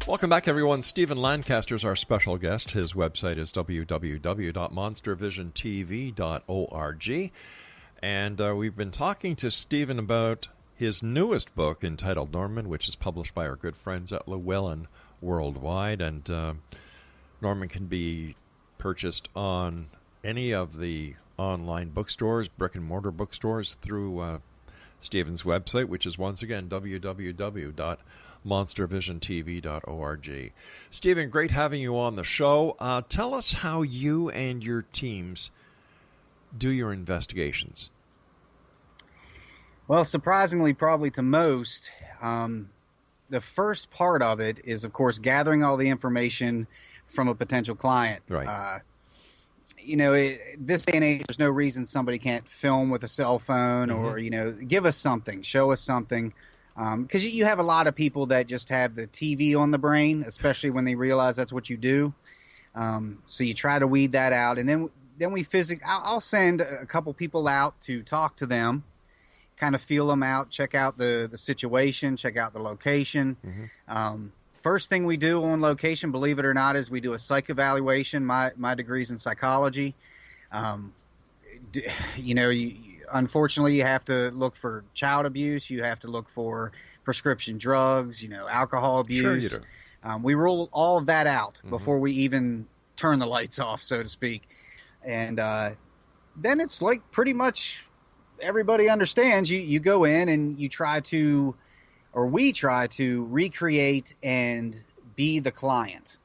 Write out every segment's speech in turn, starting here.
Welcome back, everyone. Stephen Lancaster is our special guest. His website is www.monstervisiontv.org. And we've been talking to Stephen about his newest book entitled Norman, which is published by our good friends at Llewellyn Worldwide. And Norman can be purchased on any of the online bookstores, brick-and-mortar bookstores, through Stephen's website, which is, once again, www.monstervisiontv.org. Stephen, great having you on the show. Tell us how you and your teams do your investigations. Well, surprisingly, probably to most, the first part of it is, of course, gathering all the information from a potential client. Right. This day and age, there's no reason somebody can't film with a cell phone or, give us something, show us something. Because you have a lot of people that just have the TV on the brain, especially when they realize that's what you do. So you try to weed that out. And then I'll send a couple people out to talk to them, kind of feel them out, check out the situation, check out the location. First thing we do on location, believe it or not, is we do a psych evaluation. My degree's in psychology. Unfortunately, you have to look for child abuse. You have to look for prescription drugs, alcohol abuse. Sure you do. We rule all of that out before we even turn the lights off, so to speak. And then it's like pretty much everybody understands. You go in and you try to, or we try to recreate and be the client.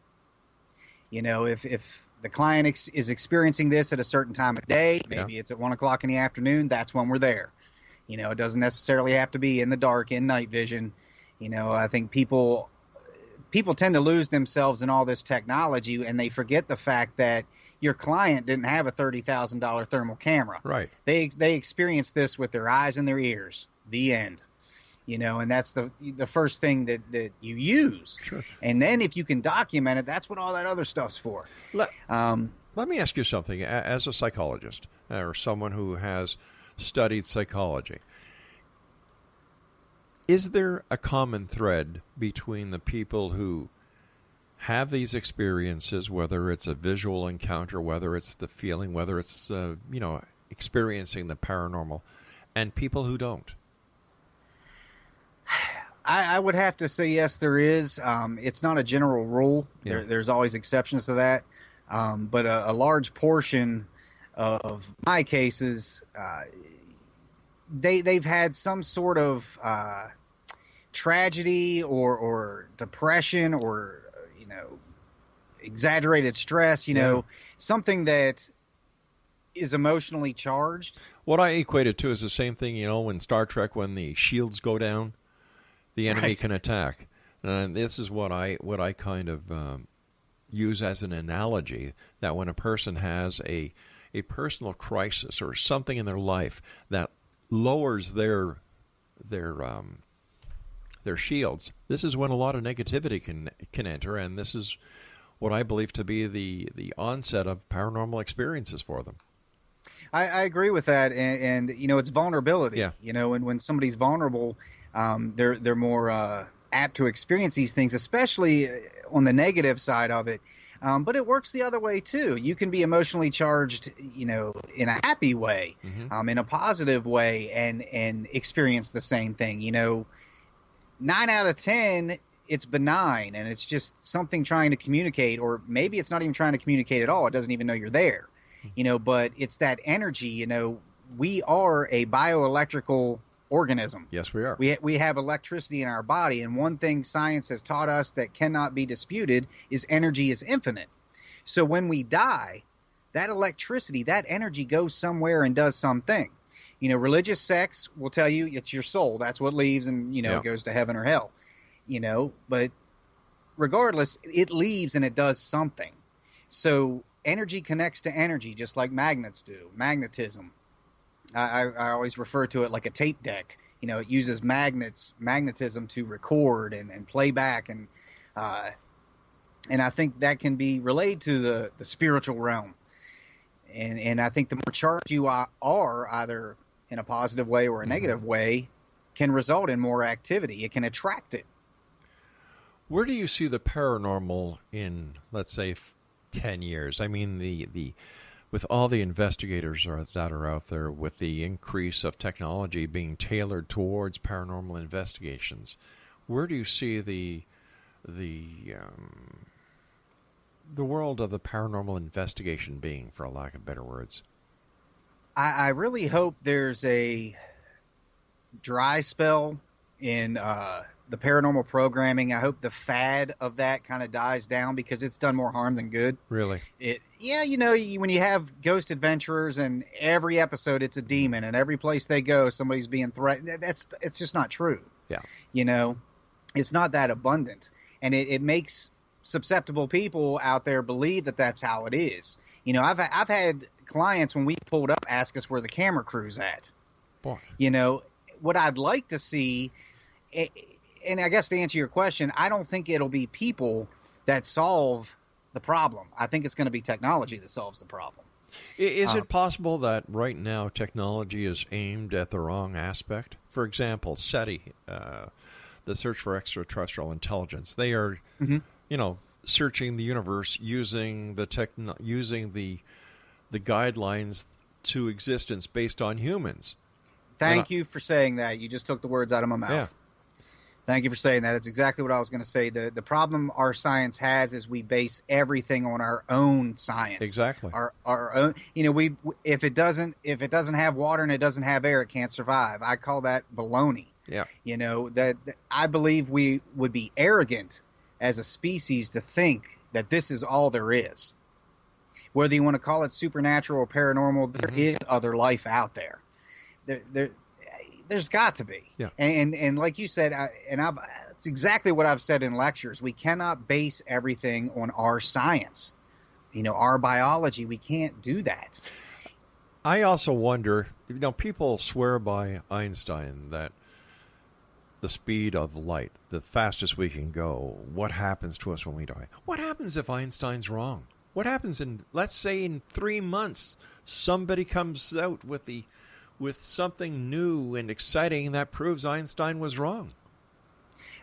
If the client is experiencing this at a certain time of day, maybe it's at 1 o'clock in the afternoon, that's when we're there. It doesn't necessarily have to be in the dark, in night vision. I think people tend to lose themselves in all this technology, and they forget the fact that your client didn't have a $30,000 thermal camera. Right. They experienced this with their eyes and their ears. The end. And that's the first thing that you use. Sure. And then if you can document it, that's what all that other stuff's for. Let me ask you something. As a psychologist or someone who has studied psychology, is there a common thread between the people who have these experiences, whether it's a visual encounter, whether it's the feeling, whether it's experiencing the paranormal, and people who don't? I would have to say yes, there is. It's not a general rule. Yeah. There's always exceptions to that. But a large portion of my cases, they've had some sort of tragedy or depression or exaggerated stress. Something that is emotionally charged. What I equate it to is the same thing, in Star Trek when the shields go down, the enemy can attack. And this is what I kind of use as an analogy, that when a person has a personal crisis or something in their life that lowers their shields, this is when a lot of negativity can enter, and this is what I believe to be the onset of paranormal experiences for them. I agree with that, and it's vulnerability. Yeah. When somebody's vulnerable, they're more apt to experience these things, especially on the negative side of it. But it works the other way too. You can be emotionally charged, in a happy way, in a positive way, and experience the same thing. 9 out of 10, it's benign, and it's just something trying to communicate, or maybe it's not even trying to communicate at all. It doesn't even know you're there. But it's that energy. We are a bioelectrical organism. Yes, we are. We have electricity in our body, and one thing science has taught us that cannot be disputed is energy is infinite. So when we die, that electricity, that energy goes somewhere and does something. Religious sects will tell you it's your soul. That's what leaves and, goes to heaven or hell. But regardless, it leaves and it does something. So energy connects to energy just like magnets do. Magnetism. I always refer to it like a tape deck. It uses magnetism to record and play back. And I think that can be relayed to the spiritual realm. And I think the more charged you are, either in a positive way or a negative way, can result in more activity. It can attract it. Where do you see the paranormal in, let's say, 10 years? I mean, the with all the investigators that are out there, with the increase of technology being tailored towards paranormal investigations, where do you see the world of the paranormal investigation being, for lack of better words? I really hope there's a dry spell in the paranormal programming. I hope the fad of that kind of dies down, because it's done more harm than good. Really? When you have ghost adventurers and every episode it's a demon, and every place they go somebody's being threatened, it's just not true. Yeah. It's not that abundant, and it makes susceptible people out there believe that that's how it is. I've had clients, when we pulled up, ask us where the camera crew's at. Boy. What I'd like to see, and I guess to answer your question, I don't think it'll be people that solve the problem. I think it's going to be technology that solves the problem. Is it possible that right now technology is aimed at the wrong aspect? For example, SETI, the search for extraterrestrial intelligence, they are, searching the universe using the guidelines to existence based on humans. Thank you for saying that. You just took the words out of my mouth. Yeah. Thank you for saying that. It's exactly what I was going to say. The problem our science has is we base everything on our own science. Exactly. Our own. If it doesn't have water and it doesn't have air, it can't survive. I call that baloney. Yeah. That I believe we would be arrogant as a species to think that this is all there is. Whether you want to call it supernatural or paranormal, there is other life out there. There's got to be. Yeah. And like you said, it's exactly what I've said in lectures. We cannot base everything on our science. Our biology, we can't do that. I also wonder, people swear by Einstein that the speed of light, the fastest we can go, what happens to us when we die? What happens if Einstein's wrong? What happens let's say in 3 months, somebody comes out with something new and exciting that proves Einstein was wrong?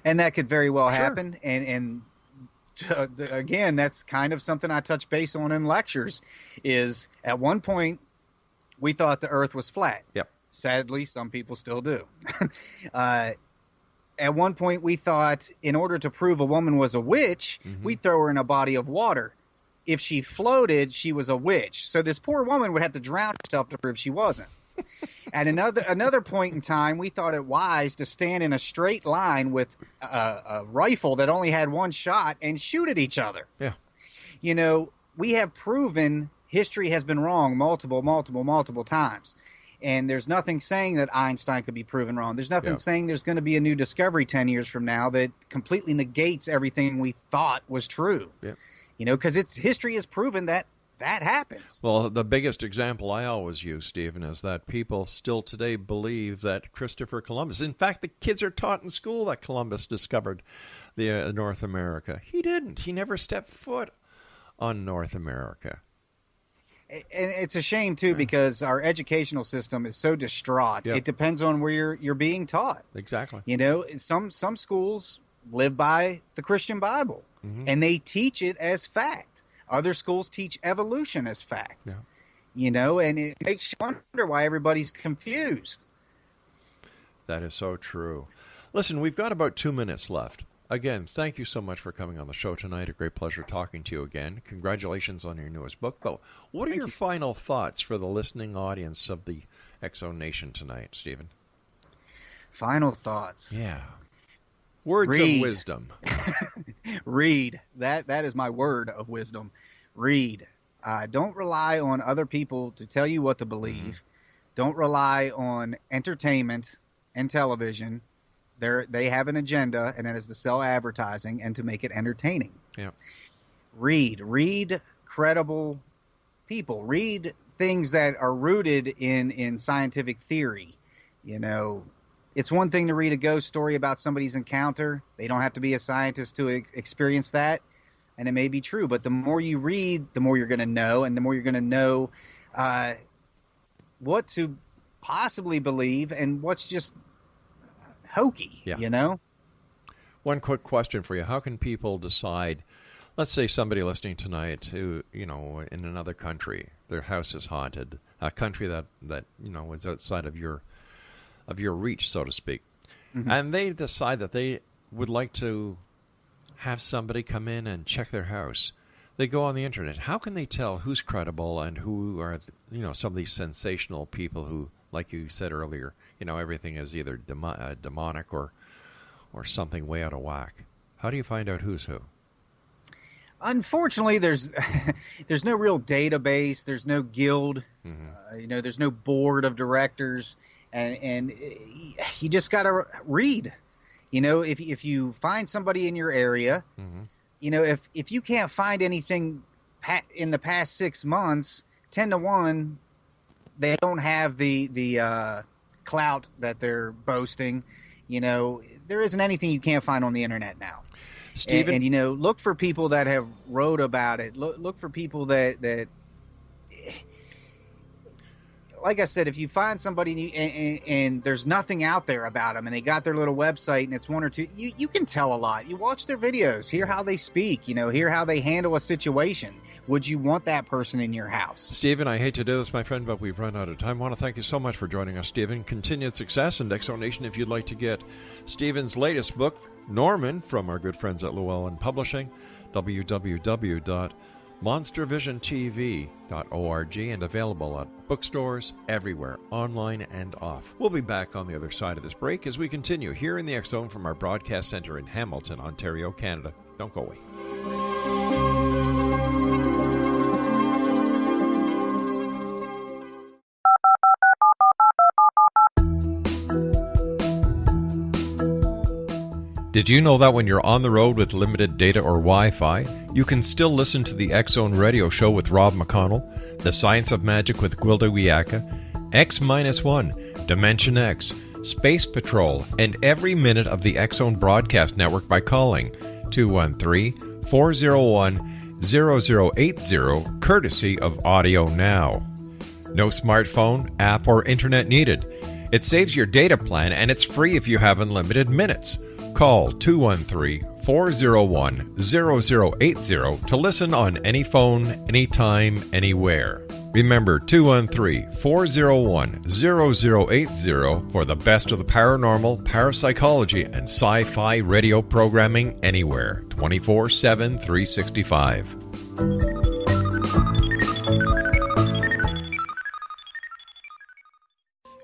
And that could very well happen. And again, that's kind of something I touch base on in lectures, is at one point we thought the earth was flat. Yep. Sadly, some people still do. At one point we thought in order to prove a woman was a witch, we'd throw her in a body of water. If she floated, she was a witch. So this poor woman would have to drown herself to prove she wasn't. At another point in time, we thought it wise to stand in a straight line with a rifle that only had one shot and shoot at each other. Yeah. We have proven history has been wrong multiple times. And there's nothing saying that Einstein could be proven wrong. There's nothing saying there's going to be a new discovery 10 years from now that completely negates everything we thought was true. Yeah. Because history has proven that happens. Well, the biggest example I always use, Stephen, is that people still today believe that Christopher Columbus, in fact, the kids are taught in school that Columbus discovered the North America. He didn't. He never stepped foot on North America. And it's a shame, too, because our educational system is so distraught. Yep. It depends on where you're being taught. Exactly. Some schools live by the Christian Bible, and they teach it as fact. Other schools teach evolution as fact. Yeah. And it makes you wonder why everybody's confused. That is so true. Listen, we've got about 2 minutes left. Again, thank you so much for coming on the show tonight. A great pleasure talking to you again. Congratulations on your newest book. But what are your final thoughts for the listening audience of the Exo Nation tonight, Stephen? Final thoughts. Yeah. Words of wisdom. Read. That is my word of wisdom. Read. Don't rely on other people to tell you what to believe. Don't rely on entertainment and television. They have an agenda, and that is to sell advertising and to make it entertaining. Yeah. Read credible people. Read things that are rooted in scientific theory. It's one thing to read a ghost story about somebody's encounter. They don't have to be a scientist to experience that, and it may be true. But the more you read, the more you're going to know, and the more you're going to know what to possibly believe and what's just hokey, Well, One quick question for you. How can people decide, let's say somebody listening tonight who, in another country, their house is haunted, a country that is outside of your reach, so to speak, and they decide that they would like to have somebody come in and check their house. They go on the internet. How can they tell who's credible and who are, some of these sensational people who, like you said earlier, everything is either demonic or something way out of whack? How do you find out who's who? Unfortunately, there's no real database. There's no guild. There's no board of directors, and you just got to read. If you find somebody in your area, if you can't find anything in the past 6 months, 10-1, they don't have the clout that they're boasting. There isn't anything you can't find on the internet now. Stephen? And look for people that have wrote about it. Look for people that like I said, if you find somebody and there's nothing out there about them and they got their little website and it's one or two, you can tell a lot. You watch their videos, hear how they speak, hear how they handle a situation. Would you want that person in your house? Stephen, I hate to do this, my friend, but we've run out of time. I want to thank you so much for joining us, Stephen. Continued success, and Exonation, if you'd like to get Stephen's latest book, Norman, from our good friends at Llewellyn Publishing, www.monstervisiontv.org, and available at bookstores everywhere, online and off. We'll be back on the other side of this break as we continue here in the X Zone from our broadcast center in Hamilton, Ontario, Canada. Don't go away. Did you know that when you're on the road with limited data or Wi-Fi, you can still listen to the X-Zone radio show with Rob McConnell, The Science of Magic with Gwilda Wiyaka, X-1, Dimension X, Space Patrol, and every minute of the X-Zone broadcast network by calling 213-401-0080, courtesy of Audio Now. No smartphone, app, or internet needed. It saves your data plan, and it's free if you have unlimited minutes. Call 213-401-0080 to listen on any phone, anytime, anywhere. Remember, 213-401-0080 for the best of the paranormal, parapsychology, and sci-fi radio programming anywhere, 24/7, 365.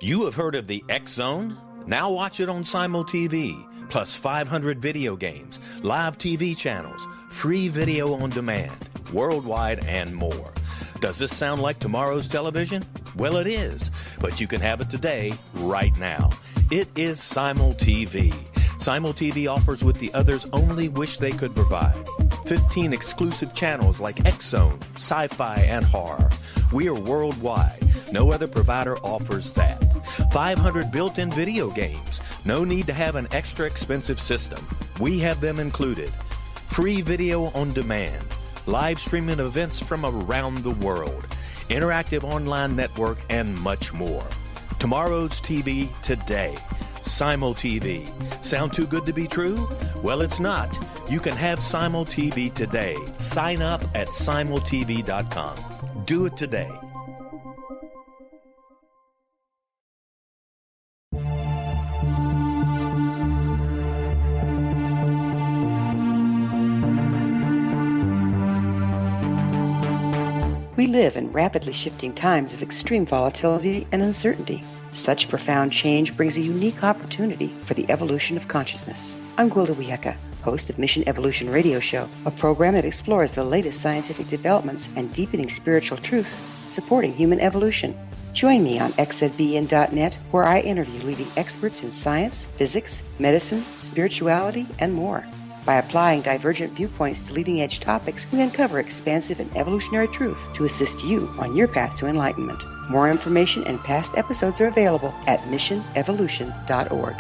You have heard of the X Zone? Now watch it on Simul TV. Plus 500 video games, live TV channels, free video on demand, worldwide, and more. Does this sound like tomorrow's television? Well, it is, but you can have it today, right now. It is Simul TV. Simul TV offers what the others only wish they could provide. 15 exclusive channels like X-Zone, Sci-Fi, and Horror. We are worldwide. No other provider offers that. 500 built-in video games. No need to have an extra expensive system. We have them included. Free video on demand. Live streaming events from around the world. Interactive online network, and much more. Tomorrow's TV today. Simul TV. Sound too good to be true? Well, it's not. You can have Simul TV today. Sign up at simultv.com. Do it today. We live in rapidly shifting times of extreme volatility and uncertainty. Such profound change brings a unique opportunity for the evolution of consciousness. I'm Gwilda Wiyaka, host of Mission Evolution Radio Show, a program that explores the latest scientific developments and deepening spiritual truths supporting human evolution. Join me on XZBN.net, where I interview leading experts in science, physics, medicine, spirituality, and more. By applying divergent viewpoints to leading-edge topics, we uncover expansive and evolutionary truth to assist you on your path to enlightenment. More information and past episodes are available at missionevolution.org.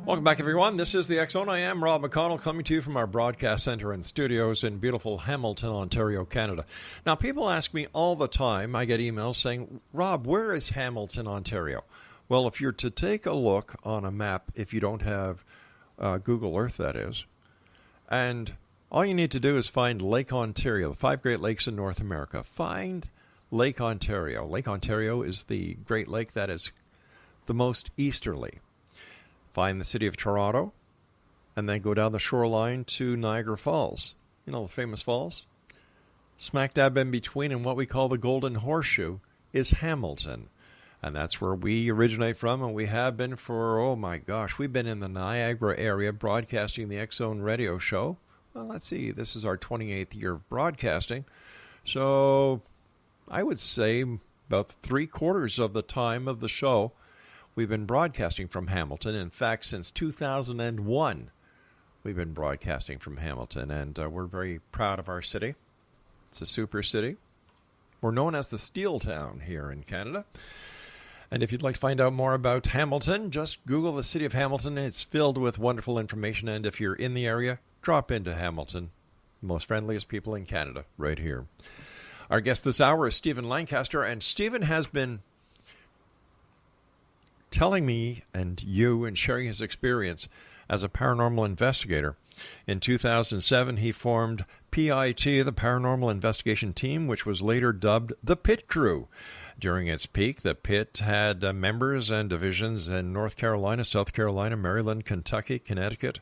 Welcome back, everyone. This is the X Zone. I am Rob McConnell, coming to you from our broadcast center and studios in beautiful Hamilton, Ontario, Canada. Now, people ask me all the time, I get emails saying, Rob, where is Hamilton, Ontario? Well, if you're to take a look on a map, if you don't have Google Earth, that is, and all you need to do is find Lake Ontario, the 5 Great Lakes in North America. Find Lake Ontario. Lake Ontario is the Great Lake that is the most easterly. Find the city of Toronto, and then go down the shoreline to Niagara Falls. You know, the famous falls? Smack dab in between, and what we call the Golden Horseshoe, is Hamilton. And that's where we originate from, and we have been for, oh my gosh, we've been in the Niagara area broadcasting the X Zone radio show. Well, let's see, this is our 28th year of broadcasting. So I would say about 3/4 of the time of the show, we've been broadcasting from Hamilton. In fact, since 2001, we've been broadcasting from Hamilton, and we're very proud of our city. It's a super city. We're known as the Steel Town here in Canada. And if you'd like to find out more about Hamilton, just Google the city of Hamilton. It's filled with wonderful information, and if you're in the area, drop into Hamilton. The most friendliest people in Canada, right here. Our guest this hour is Stephen Lancaster, and Stephen has been telling me and you and sharing his experience as a paranormal investigator. In 2007, he formed PIT, the Paranormal Investigation Team, which was later dubbed the Pit Crew. During its peak, the Pit had members and divisions in North Carolina, South Carolina, Maryland, Kentucky, Connecticut,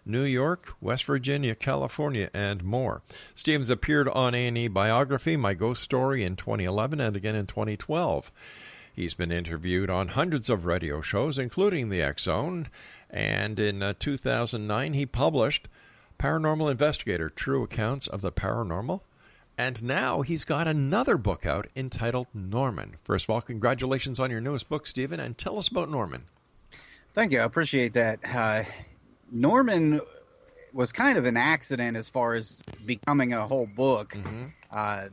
New York, West Virginia, California, and more. Stevens appeared on A&E Biography, My Ghost Story, in 2011 and again in 2012. He's been interviewed on hundreds of radio shows, including the X Zone, and in 2009 he published Paranormal Investigator, True Accounts of the Paranormal, and now he's got another book out entitled Norman. First of all, congratulations on your newest book, Stephen, and tell us about Norman. Thank you. I appreciate that. Norman was kind of an accident as far as becoming a whole book. Mm-hmm.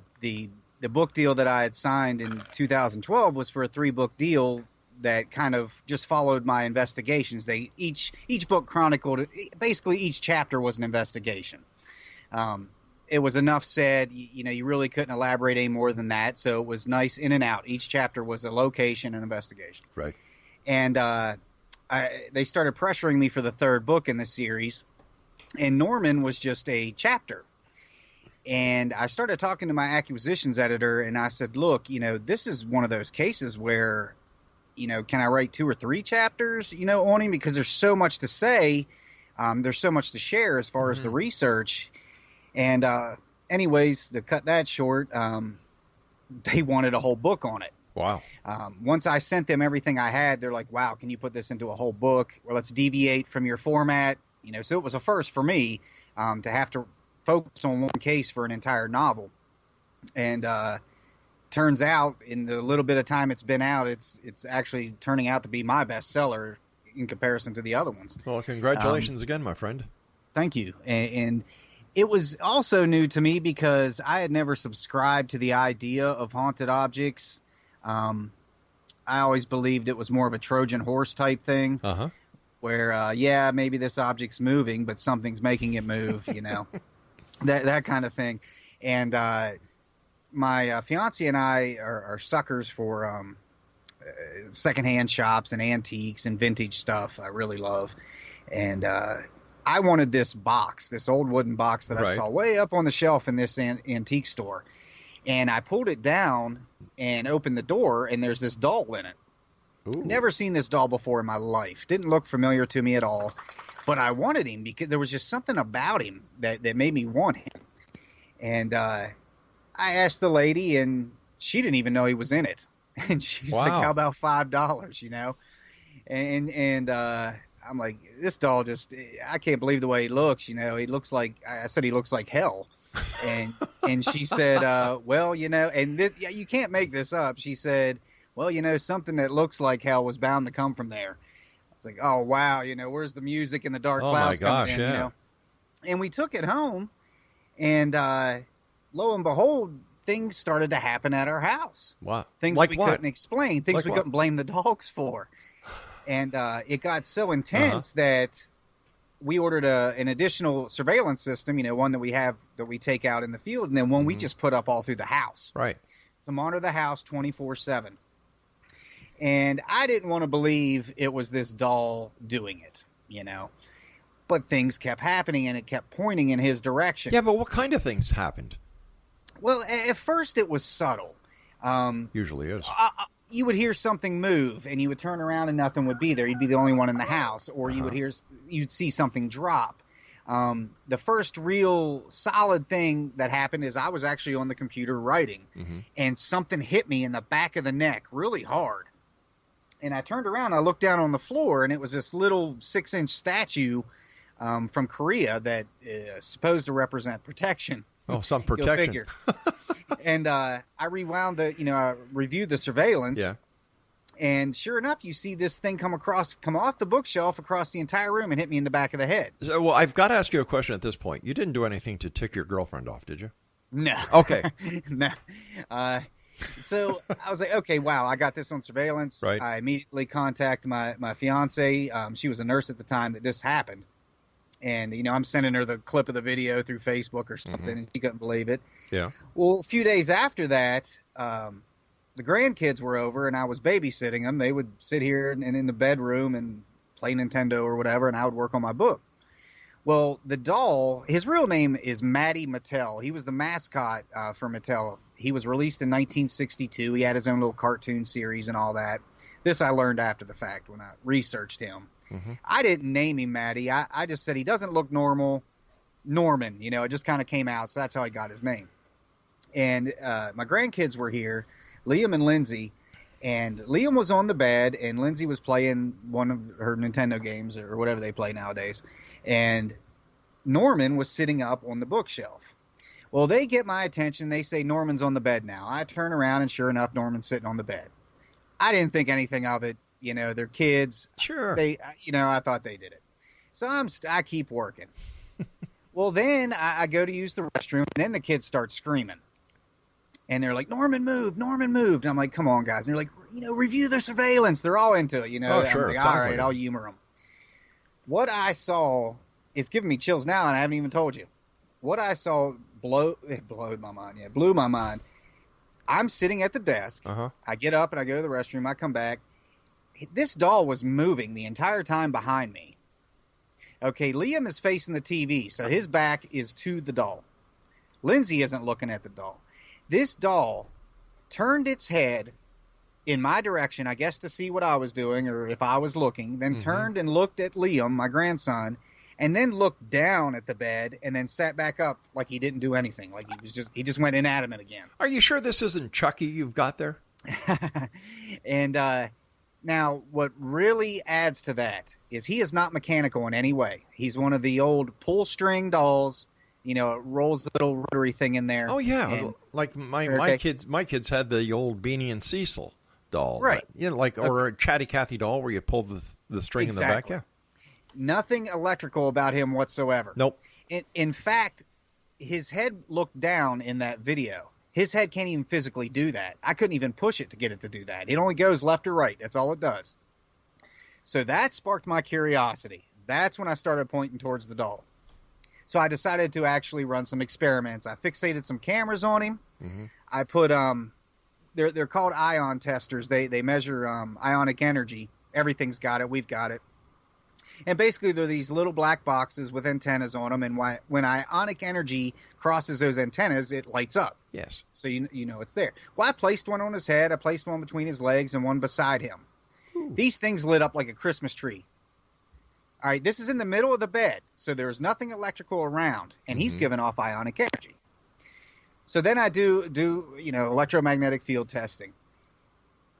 The book deal that I had signed in 2012 was for a 3-book deal that kind of just followed my investigations. Each book chronicled, basically each chapter was an investigation. It was enough said, you really couldn't elaborate any more than that, so it was nice in and out. Each chapter was a location and investigation. Right. And they started pressuring me for the 3rd book in the series, and Norman was just a chapter. And I started talking to my acquisitions editor, and I said, look, this is one of those cases where, can I write 2 or 3 chapters, on him? Because there's so much to say. There's so much to share as far as the research. And anyways, to cut that short, they wanted a whole book on it. Wow. Once I sent them everything I had, they're like, wow, can you put this into a whole book? Well, let's deviate from your format. So it was a first for me to have to focus on one case for an entire novel. And turns out, in the little bit of time it's been out, it's actually turning out to be my bestseller in comparison to the other ones. Well, congratulations again, my friend. Thank you. And it was also new to me because I had never subscribed to the idea of haunted objects. I always believed it was more of a Trojan horse type thing. Uh-huh. Where, maybe this object's moving, but something's making it move, that kind of thing. And my fiance and I are suckers for secondhand shops and antiques and vintage stuff. I really love. And I wanted this box, this old wooden box that I saw way up on the shelf in this antique store. And I pulled it down and opened the door, and there's this doll in it. Ooh. Never seen this doll before in my life. Didn't look familiar to me at all. But I wanted him because there was just something about him that made me want him. And I asked the lady, and she didn't even know he was in it. And she's like, how about $5, And I'm like, this doll I can't believe the way he looks, He looks like, I said he looks like hell. And she said, you can't make this up. She said, well, something that looks like hell was bound to come from there. I was like, oh, wow, where's the music and the dark clouds coming in, yeah. And we took it home, and lo and behold, things started to happen at our house. Wow. Things like we what? couldn't explain, things like we what? couldn't blame the dogs for. And it got so intense that we ordered an additional surveillance system, one that we take out in the field, and then one we just put up all through the house. Right. To monitor the house 24/7. And I didn't want to believe it was this doll doing it, But things kept happening, and it kept pointing in his direction. Yeah, but what kind of things happened? Well, at first it was subtle. Usually is. You would hear something move, and you would turn around and nothing would be there. You'd be the only one in the house, or you'd see something drop. The first real solid thing that happened is I was actually on the computer writing, and something hit me in the back of the neck really hard. And I turned around, I looked down on the floor, and it was this little 6-inch statue from Korea that is supposed to represent protection. Oh, some protection. Go figure. And I rewound I reviewed the surveillance. Yeah. And sure enough, you see this thing come off the bookshelf across the entire room and hit me in the back of the head. So, well, I've got to ask you a question at this point. You didn't do anything to tick your girlfriend off, did you? No. Okay. No. So I was like, okay, wow, I got this on surveillance. Right. I immediately contacted my fiance. She was a nurse at the time that this happened. And, I'm sending her the clip of the video through Facebook or something, and she couldn't believe it. Yeah. Well, a few days after that, the grandkids were over, and I was babysitting them. They would sit here and in the bedroom and play Nintendo or whatever, and I would work on my book. Well, the doll, his real name is Matty Mattel. He was the mascot for Mattel. He was released in 1962. He had his own little cartoon series and all that. This I learned after the fact when I researched him. I didn't name him Matty. I just said he doesn't look normal. Norman, it just kind of came out, so that's how he got his name. And my grandkids were here, Liam and Lindsay, and Liam was on the bed, and Lindsay was playing one of her Nintendo games or whatever they play nowadays, and Norman was sitting up on the bookshelf. Well, they get my attention. They say, Norman's on the bed now. I turn around, and sure enough, Norman's sitting on the bed. I didn't think anything of it. They're kids. Sure. I thought they did it. So I keep working. Well, then I go to use the restroom, and then the kids start screaming. And they're like, Norman moved. And I'm like, come on, guys. And they're like, review the surveillance. They're all into it, Oh, sure. I'm like, all right, I'll humor them. What I saw, it's giving me chills now, and I haven't even told you. What I saw blew my mind. Yeah, blew my mind. I'm sitting at the desk. I get up and I go to the restroom. I come back. This doll was moving the entire time behind me. Okay, Liam is facing the TV, so his back is to the doll. Lindsay isn't looking at the doll. This doll turned its head in my direction, I guess to see what I was doing or if I was looking, then turned and looked at Liam, my grandson, and then looked down at the bed and then sat back up like he didn't do anything, like he just went inanimate again. Are you sure this isn't Chucky you've got there? And now, what really adds to that is he is not mechanical in any way. He's one of the old pull-string dolls. It rolls the little rotary thing in there. Oh yeah, like my kids had the old Beanie and Cecil doll, right? Or a Chatty Cathy doll where you pull the string in the back. Yeah, nothing electrical about him whatsoever. Nope. In fact, his head looked down in that video. His head can't even physically do that. I couldn't even push it to get it to do that. It only goes left or right. That's all it does. So that sparked my curiosity. That's when I started pointing towards the doll. So I decided to actually run some experiments. I fixated some cameras on him. I put they're called ion testers. They measure ionic energy. Everything's got it. We've got it. And basically, they're these little black boxes with antennas on them, and when ionic energy crosses those antennas, it lights up. Yes. So you know it's there. Well, I placed one on his head, I placed one between his legs, and one beside him. Ooh. These things lit up like a Christmas tree. All right, this is in the middle of the bed, so there's nothing electrical around, and he's giving off ionic energy. So then I do electromagnetic field testing.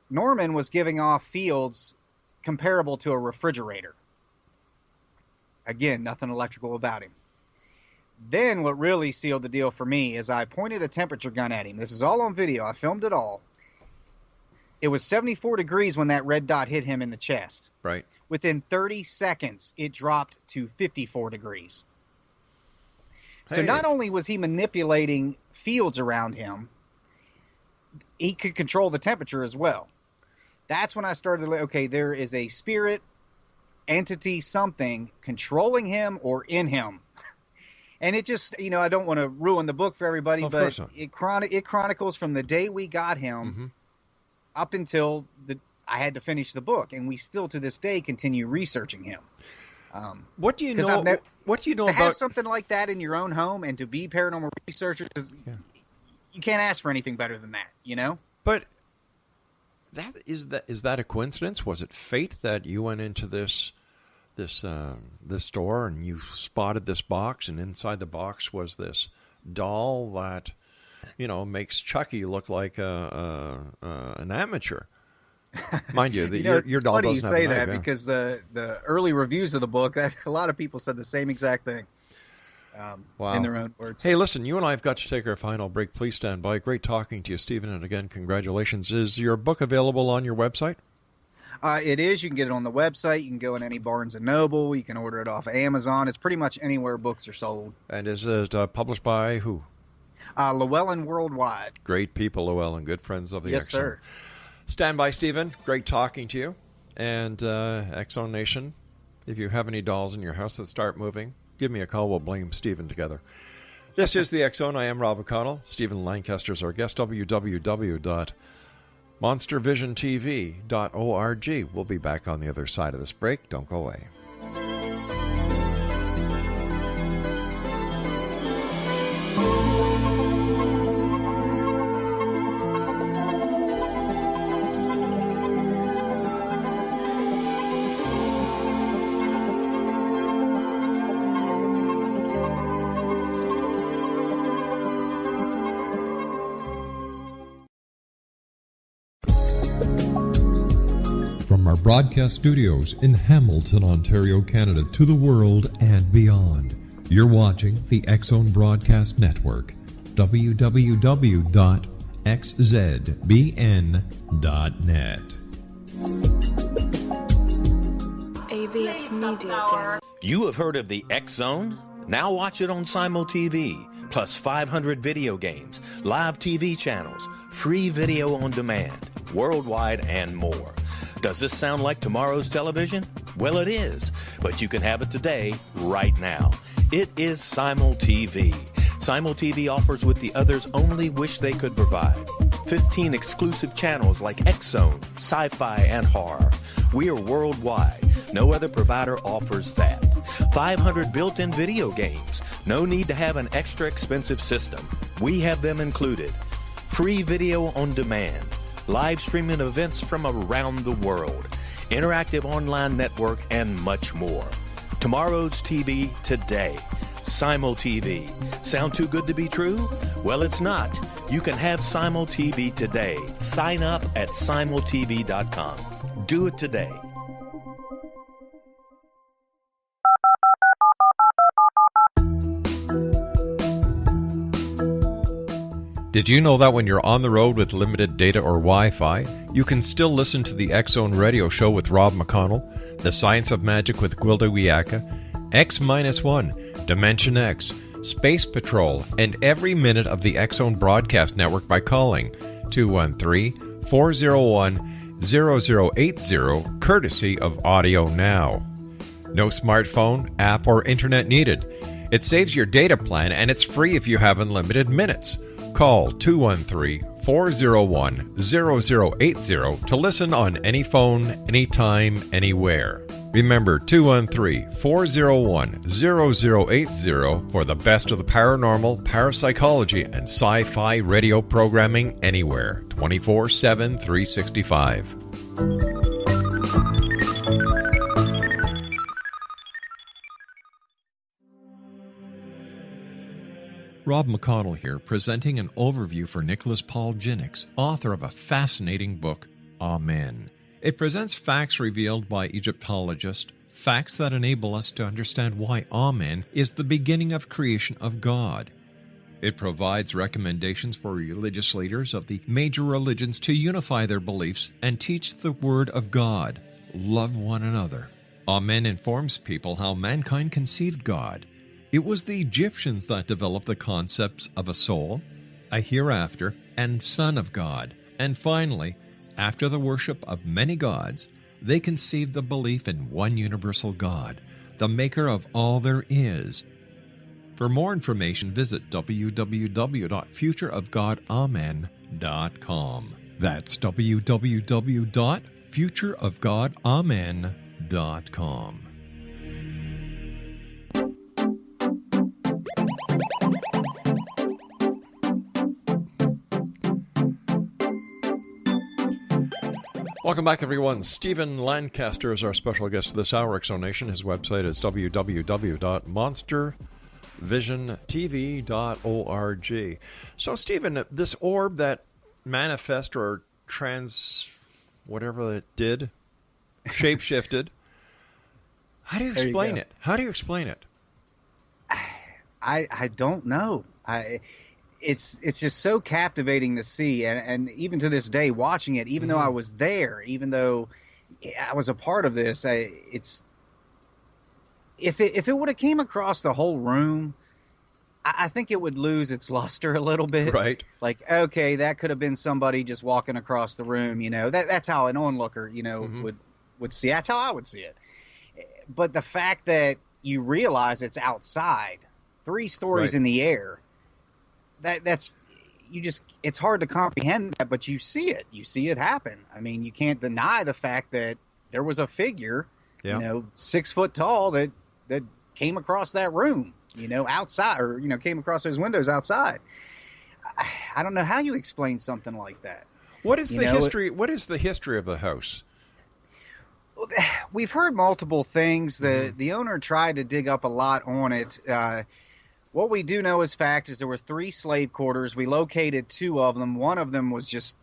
Norman was giving off fields comparable to a refrigerator. Again, nothing electrical about him. Then what really sealed the deal for me is I pointed a temperature gun at him. This is all on video. I filmed it all. It was 74 degrees when that red dot hit him in the chest. Right. Within 30 seconds, it dropped to 54 degrees. So not only was he manipulating fields around him, he could control the temperature as well. that's when I started to, okay, there is a spirit, entity, something controlling him or in him. And it just, I don't want to ruin the book for everybody, but it chronicles from the day we got him up until I had to finish the book, and we still to this day continue researching him. What do you know? What do you know to about have something like that in your own home and to be paranormal researchers? You can't ask for anything better than that, But is that a coincidence? Was it fate that you went into this store and you spotted this box, and inside the box was this doll that makes Chucky look like an amateur? Mind you, your doll doesn't have say a knife, that because the early reviews of the book, a lot of people said the same exact thing. Wow. In their own words. Hey, listen, you and I have got to take our final break. Please stand by. Great talking to you, Stephen, and again, congratulations. Is your book available on your website? It is. You can get it on the website. You can go in any Barnes & Noble. You can order it off of Amazon. It's pretty much anywhere books are sold. And is it published by who? Llewellyn Worldwide. Great people, Llewellyn. Good friends of the Yes, X sir. Stand by, Stephen. Great talking to you. And X-Zone Nation, if you have any dolls in your house that start moving, give me a call. We'll blame Stephen together. This is the X-Zone. I am Rob McConnell. Stephen Lancaster is our guest. www.monstervisiontv.org. We'll be back on the other side of this break. Don't go away. From our broadcast studios in Hamilton, Ontario, Canada, to the world and beyond, you're watching the X-Zone Broadcast Network, www.xzbn.net. AVS Media. You have heard of the X-Zone? Now watch it on SimulTV, plus 500 video games, live TV channels, free video on demand, worldwide, and more. Does this sound like tomorrow's television? Well, it is, but you can have it today, right now. It is SimulTV. SimulTV offers what the others only wish they could provide. 15 exclusive channels like X-Zone, Sci-Fi, and Horror. We are worldwide. No other provider offers that. 500 built-in video games. No need to have an extra expensive system. We have them included. Free video on demand. Live streaming events from around the world, interactive online network, and much more. Tomorrow's TV today. SimulTV. Sound too good to be true? Well, it's not. You can have SimulTV today. Sign up at simultv.com. Do it today. Did you know that when you're on the road with limited data or Wi-Fi, you can still listen to the X-Zone Radio Show with Rob McConnell, The Science of Magic with Gwilda Wiyaka, X-1, Dimension X, Space Patrol, and every minute of the X-Zone Broadcast Network by calling 213-401-0080, courtesy of Audio Now. No smartphone, app, or internet needed. It saves your data plan, and it's free if you have unlimited minutes. Call 213-401-0080 to listen on any phone, anytime, anywhere. Remember, 213-401-0080 for the best of the paranormal, parapsychology, and sci-fi radio programming anywhere, 24/7, 365. Rob McConnell here, presenting an overview for Nicholas Paul Jennings, author of a fascinating book, Amen. It presents facts revealed by Egyptologists, facts that enable us to understand why Amen is the beginning of creation of God. It provides recommendations for religious leaders of the major religions to unify their beliefs and teach the Word of God. Love one another. Amen informs people how mankind conceived God. It was the Egyptians that developed the concepts of a soul, a hereafter, and Son of God. And finally, After the worship of many gods, they conceived the belief in one universal God, the maker of all there is. For more information, visit www.futureofgodamen.com. That's www.futureofgodamen.com. Welcome back, everyone. Stephen Lancaster is our special guest this hour, Exonation. His website is www.monstervisiontv.org. So, Stephen, this orb that manifest or whatever it did, shape-shifted, how do you explain it? How do you explain it? I don't know. It's just so captivating to see, and even to this day, watching it, even though I was there, even though I was a part of this, if it would have came across the whole room, I think it would lose its luster a little bit. Right. Like, okay, that could have been somebody just walking across the room. That's how an onlooker, would see. That's how I would see it. But the fact that you realize it's outside, 3 stories in the air. It's hard to comprehend that, but you see it happen. I mean, you can't deny the fact that there was a figure, 6 foot tall that came across that room, outside, or, came across those windows outside. I don't know how you explain something like that. What is the history? What is the history of the house? We've heard multiple things. The owner tried to dig up a lot on it. What we do know as fact is there were 3 slave quarters. We located 2 of them. One of them was just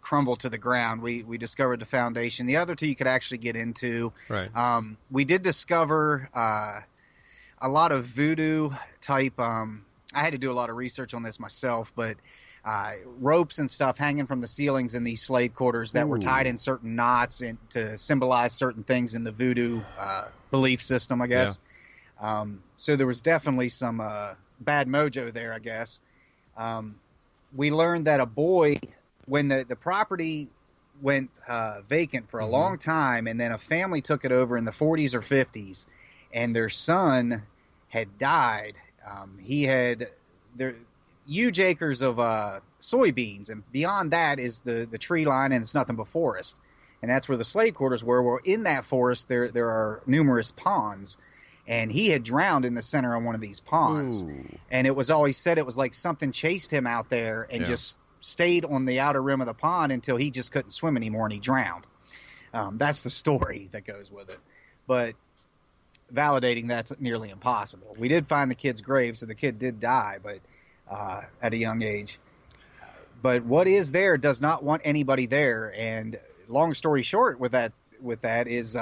crumbled to the ground. We discovered the foundation. The other 2 you could actually get into. Right. We did discover a lot of voodoo type. I had to do a lot of research on this myself, but ropes and stuff hanging from the ceilings in these slave quarters that were tied in certain knots and to symbolize certain things in the voodoo belief system, I guess. Yeah. So there was definitely some bad mojo there, I guess. We learned that a boy, when the property went vacant for a long time, and then a family took it over in the 40s or 50s, and their son had died. He had huge acres of soybeans, and beyond that is the tree line, and it's nothing but forest. And that's where the slave quarters were. Well, in that forest, there are numerous ponds. And he had drowned in the center of one of these ponds. Ooh. And it was always said it was like something chased him out there and just stayed on the outer rim of the pond until he just couldn't swim anymore and he drowned. That's the story that goes with it. But validating that's nearly impossible. We did find the kid's grave, so the kid did die, but at a young age. But what is there does not want anybody there. And long story short with that is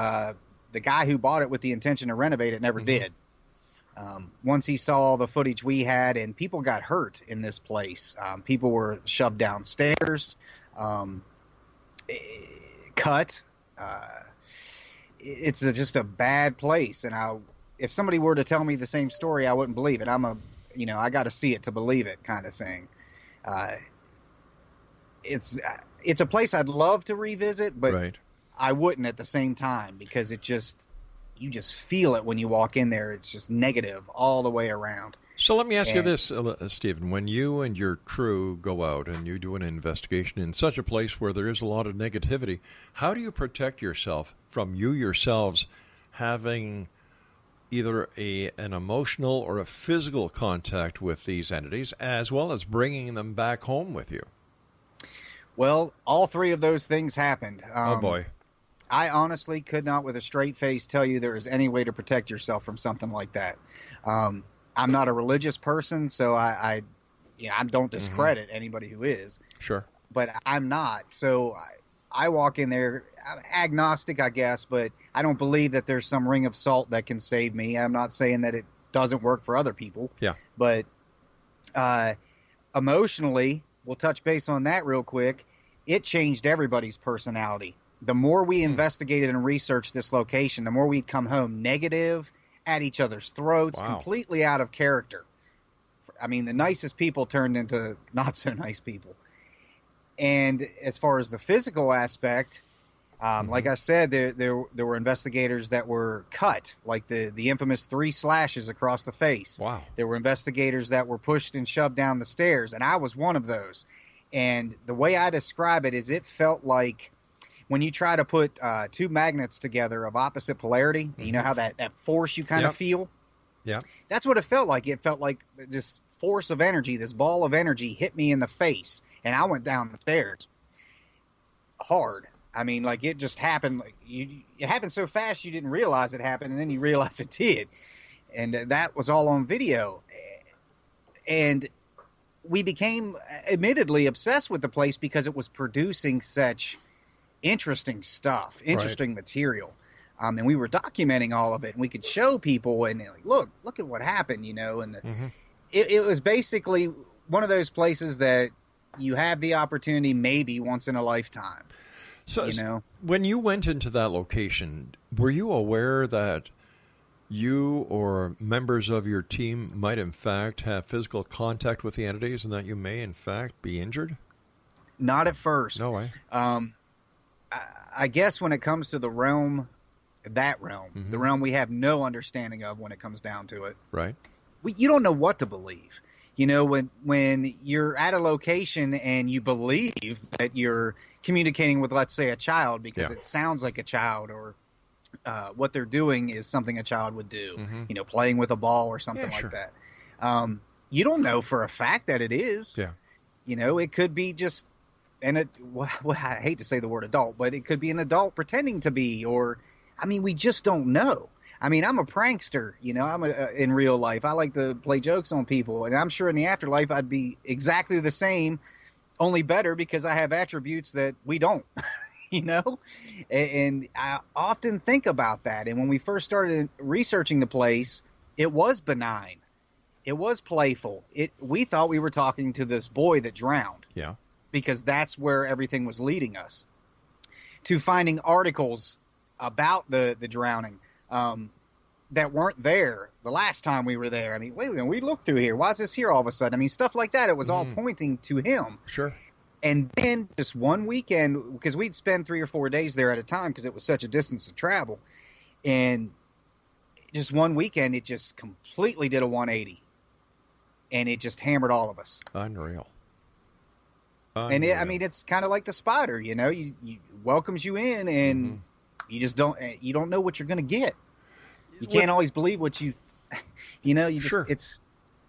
the guy who bought it with the intention to renovate it never did. Once he saw the footage we had, and people got hurt in this place. People were shoved downstairs, cut. It's just a bad place. And if somebody were to tell me the same story, I wouldn't believe it. I got to see it to believe it kind of thing. It's a place I'd love to revisit, but I wouldn't at the same time, because you just feel it when you walk in there. It's just negative all the way around. So let me ask you this, Stephen. When you and your crew go out and you do an investigation in such a place where there is a lot of negativity, how do you protect yourself from you yourselves having either an emotional or a physical contact with these entities, as well as bringing them back home with you? Well, all 3 of those things happened. Oh, boy. I honestly could not with a straight face tell you there is any way to protect yourself from something like that. I'm not a religious person, so I don't discredit anybody who is. Sure. But I'm not. So I walk in there, I'm agnostic, I guess, but I don't believe that there's some ring of salt that can save me. I'm not saying that it doesn't work for other people. Yeah. But emotionally, we'll touch base on that real quick. It changed everybody's personality. The more we investigated and researched this location, the more we'd come home negative, at each other's throats, completely out of character. I mean, the nicest people turned into not so nice people. And as far as the physical aspect, like I said, there were investigators that were cut, like the infamous 3 slashes across the face. Wow. There were investigators that were pushed and shoved down the stairs, and I was one of those. And the way I describe it is it felt like when you try to put 2 magnets together of opposite polarity, you know how that force you kind of feel? Yeah. That's what it felt like. It felt like this force of energy, this ball of energy hit me in the face, and I went down the stairs hard. I mean, like, it just happened. Like, it happened so fast you didn't realize it happened, and then you realize it did. And that was all on video. And we became admittedly obsessed with the place because it was producing such interesting stuff, interesting material. And we were documenting all of it, and we could show people and like, look at what happened, you know. And it was basically one of those places that you have the opportunity maybe once in a lifetime. So, you know, when you went into that location, were you aware that you or members of your team might in fact have physical contact with the entities and that you may in fact be injured? Not at first. No way. I guess when it comes to the realm, the realm we have no understanding of when it comes down to it. Right. You don't know what to believe. You know, when you're at a location and you believe that you're communicating with, let's say, a child because it sounds like a child, or what they're doing is something a child would do, you know, playing with a ball or something like that. You don't know for a fact that it is. Yeah. You know, it could be just, well, I hate to say the word adult, but it could be an adult pretending to be, or, I mean, we just don't know. I mean, I'm a prankster, you know, in real life. I like to play jokes on people, and I'm sure in the afterlife I'd be exactly the same, only better because I have attributes that we don't, you know? And I often think about that. And when we first started researching the place, it was benign. It was playful. We thought we were talking to this boy that drowned. Yeah. Because that's where everything was leading us. To finding articles about the drowning that weren't there the last time we were there. I mean, wait a minute, we looked through here. Why is this here all of a sudden? I mean, stuff like that. It was all pointing to him. Sure. And then just one weekend, because we'd spend 3 or 4 days there at a time because it was such a distance to travel. And just one weekend, it just completely did a 180. And it just hammered all of us. Unreal. And I mean, it's kind of like the spider, you know, you welcomes you in, and you just don't know what you're going to get. You can't always believe what you know, you just,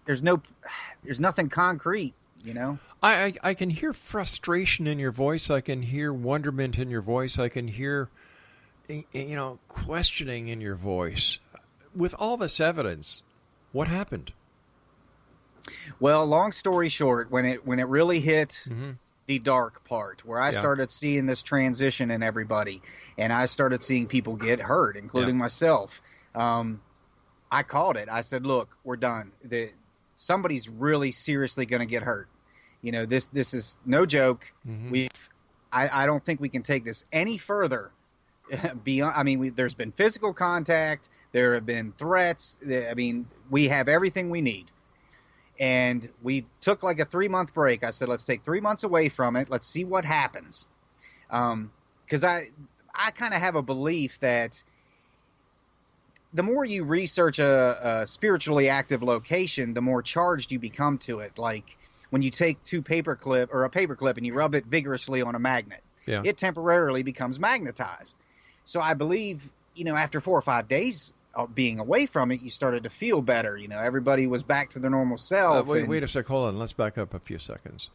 there's nothing concrete, you know. I can hear frustration in your voice. I can hear wonderment in your voice. I can hear, you know, questioning in your voice. With all this evidence, what happened? Well, long story short, when it really hit the dark part, where I started seeing this transition in everybody, and I started seeing people get hurt, including myself, I called it. I said, "Look, we're done. Somebody's really seriously going to get hurt. You know, this is no joke. I don't think we can take this any further beyond. I mean, there's been physical contact. There have been threats. I mean, we have everything we need." And we took like a 3-month break. I said, let's take 3 months away from it. Let's see what happens. Because I kind of have a belief that the more you research a spiritually active location, the more charged you become to it. Like when you take a paperclip and you rub it vigorously on a magnet, it temporarily becomes magnetized. So I believe, you know, after 4 or 5 days being away from it, you started to feel better. You know, everybody was back to their normal self. Wait a sec. Hold on. Let's back up a few seconds.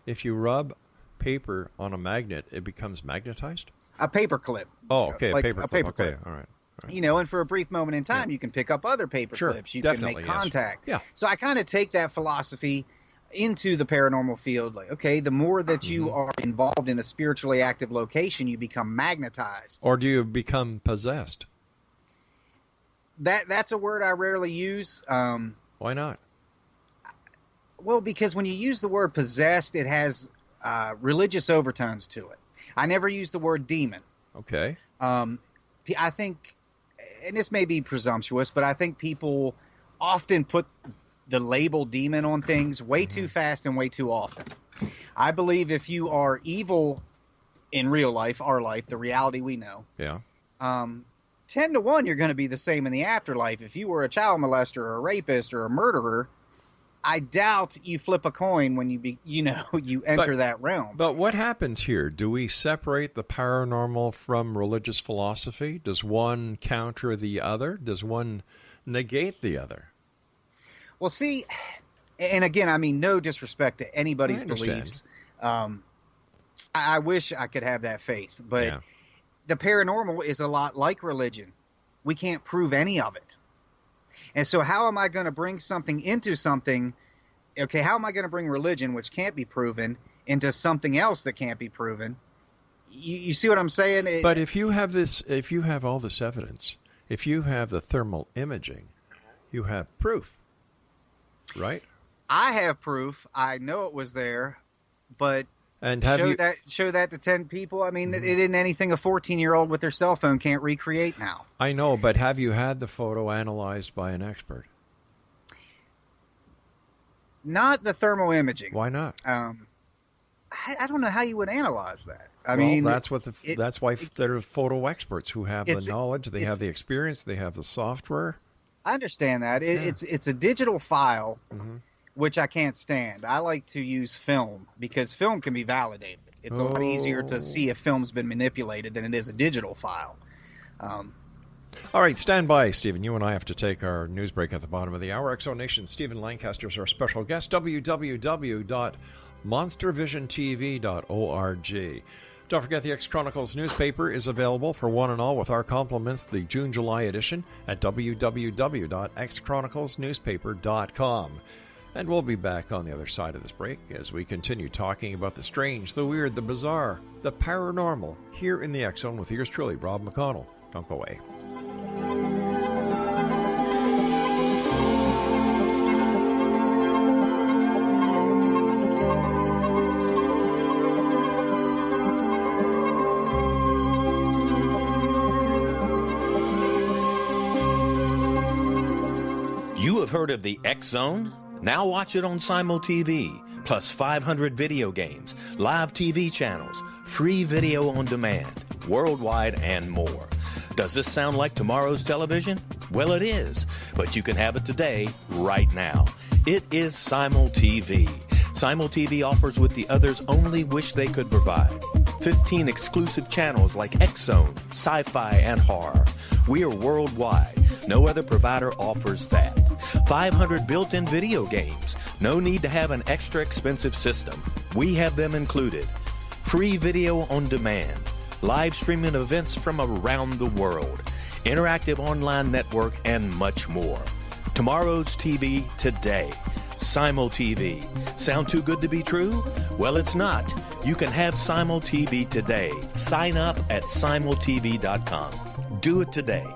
If you rub paper on a magnet, it becomes magnetized? A paper clip. Oh, okay. Like a paper clip. Okay. All right. You know, and for a brief moment in time, you can pick up other paper clips. You can make contact. Yes. Yeah. So I kind of take that philosophy into the paranormal field. Like, okay, the more that you are involved in a spiritually active location, you become magnetized. Or do you become possessed? That's a word I rarely use. Why not? Well, because when you use the word possessed, it has religious overtones to it. I never use the word demon. Okay. I think, and this may be presumptuous, but I think people often put the label demon on things way too fast and way too often. I believe if you are evil in real life, our life, the reality we know, 10 to 1, you're going to be the same in the afterlife. If you were a child molester or a rapist or a murderer, I doubt you flip a coin when you enter that realm. But what happens here? Do we separate the paranormal from religious philosophy? Does one counter the other? Does one negate the other? Well, see, and again, I mean, no disrespect to anybody's beliefs. I wish I could have that faith, but the paranormal is a lot like religion. We can't prove any of it. And so how am I going to bring something into something? Okay, how am I going to bring religion, which can't be proven, into something else that can't be proven? You see what I'm saying? But if you have all this evidence, if you have the thermal imaging, you have proof, right? I have proof. I know it was there, but and show that to 10 people. I mean, it isn't anything a 14-year-old with their cell phone can't recreate now. I know, but have you had the photo analyzed by an expert? Not the thermal imaging. Why not? I don't know how you would analyze that. I mean, that's why there are photo experts who have the knowledge, they have the experience, they have the software. I understand that. It's a digital file. Which I can't stand. I like to use film because film can be validated. It's a lot easier to see if film's been manipulated than it is a digital file. All right, stand by, Stephen. You and I have to take our news break at the bottom of the hour. X Zone Nation, Stephen Lancaster is our special guest. www.monstervisiontv.org. Don't forget the X Chronicles newspaper is available for one and all with our compliments, the June-July edition, at www.xchroniclesnewspaper.com. And we'll be back on the other side of this break as we continue talking about the strange, the weird, the bizarre, the paranormal, here in the X Zone with yours truly, Rob McConnell. Don't go away. You have heard of the X Zone? Now watch it on Simul TV, plus 500 video games, live TV channels, free video on demand, worldwide, and more. Does this sound like tomorrow's television? Well, it is, but you can have it today, right now. It is Simul TV. Simul TV offers what the others only wish they could provide. 15 exclusive channels like X Zone, sci-fi, and horror. We are worldwide. No other provider offers that. 500 built-in video games. No need to have an extra expensive system. We have them included. Free video on demand. Live streaming events from around the world. Interactive online network, and much more. Tomorrow's TV today. Simul TV. Sound too good to be true? Well, it's not. You can have Simul TV today. Sign up at simultv.com. Do it today.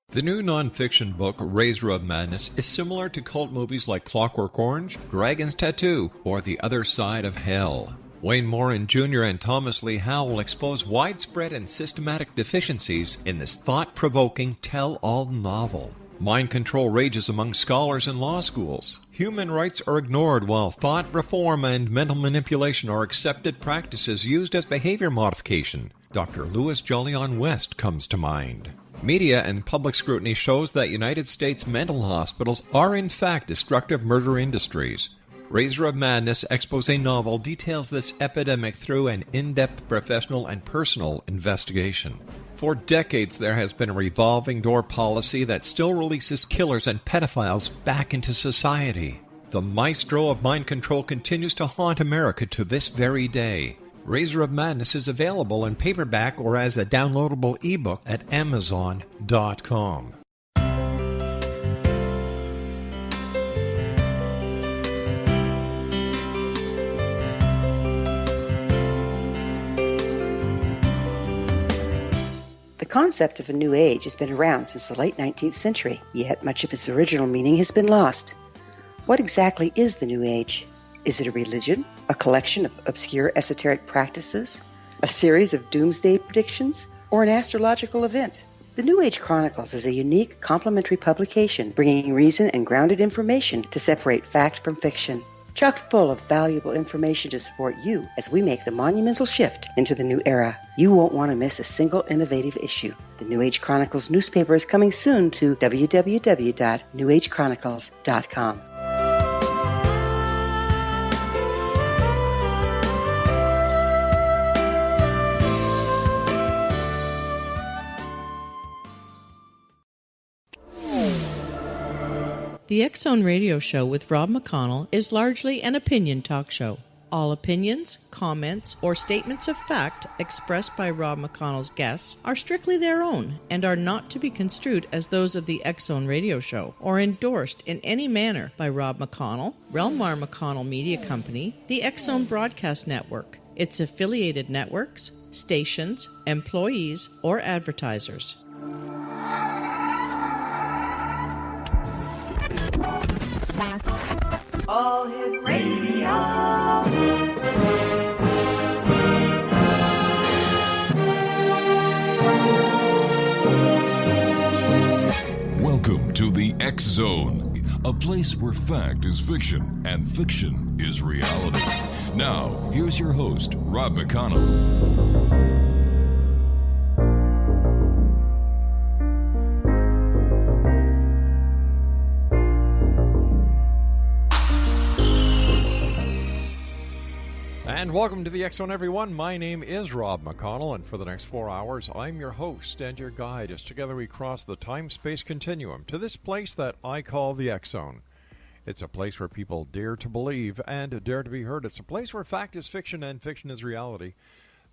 The new nonfiction book, Razor of Madness, is similar to cult movies like Clockwork Orange, Dragon's Tattoo, or The Other Side of Hell. Wayne Morin Jr. and Thomas Lee Howe will expose widespread and systematic deficiencies in this thought-provoking tell-all novel. Mind control rages among scholars in law schools. Human rights are ignored while thought reform and mental manipulation are accepted practices used as behavior modification. Dr. Louis Jolyon West comes to mind. Media and public scrutiny shows that United States mental hospitals are in fact destructive murder industries. Razor of Madness expose novel details this epidemic through an in-depth professional and personal investigation. For decades, there has been a revolving door policy that still releases killers and pedophiles back into society. The maestro of mind control continues to haunt America to this very day. Razor of Madness is available in paperback or as a downloadable ebook at Amazon.com. The concept of a new age has been around since the late 19th century, yet much of its original meaning has been lost. What exactly is the new age? Is it a religion, a collection of obscure esoteric practices, a series of doomsday predictions, or an astrological event? The New Age Chronicles is a unique, complementary publication bringing reason and grounded information to separate fact from fiction. Chock full of valuable information to support you as we make the monumental shift into the new era. You won't want to miss a single innovative issue. The New Age Chronicles newspaper is coming soon to www.newagechronicles.com. The X Zone Radio Show with Rob McConnell is largely an opinion talk show. All opinions, comments, or statements of fact expressed by Rob McConnell's guests are strictly their own and are not to be construed as those of the X Zone Radio Show or endorsed in any manner by Rob McConnell, rel-mar McConnell Media Company, the X Zone Broadcast Network, its affiliated networks, stations, employees, or advertisers. All Hit Radio. Welcome to the X Zone, a place where fact is fiction and fiction is reality. Now, here's your host, Rob McConnell. And welcome to the X Zone, everyone. My name is Rob McConnell, and for the next 4 hours, I'm your host and your guide as together we cross the time-space continuum to this place that I call the X Zone. It's a place where people dare to believe and dare to be heard. It's a place where fact is fiction and fiction is reality.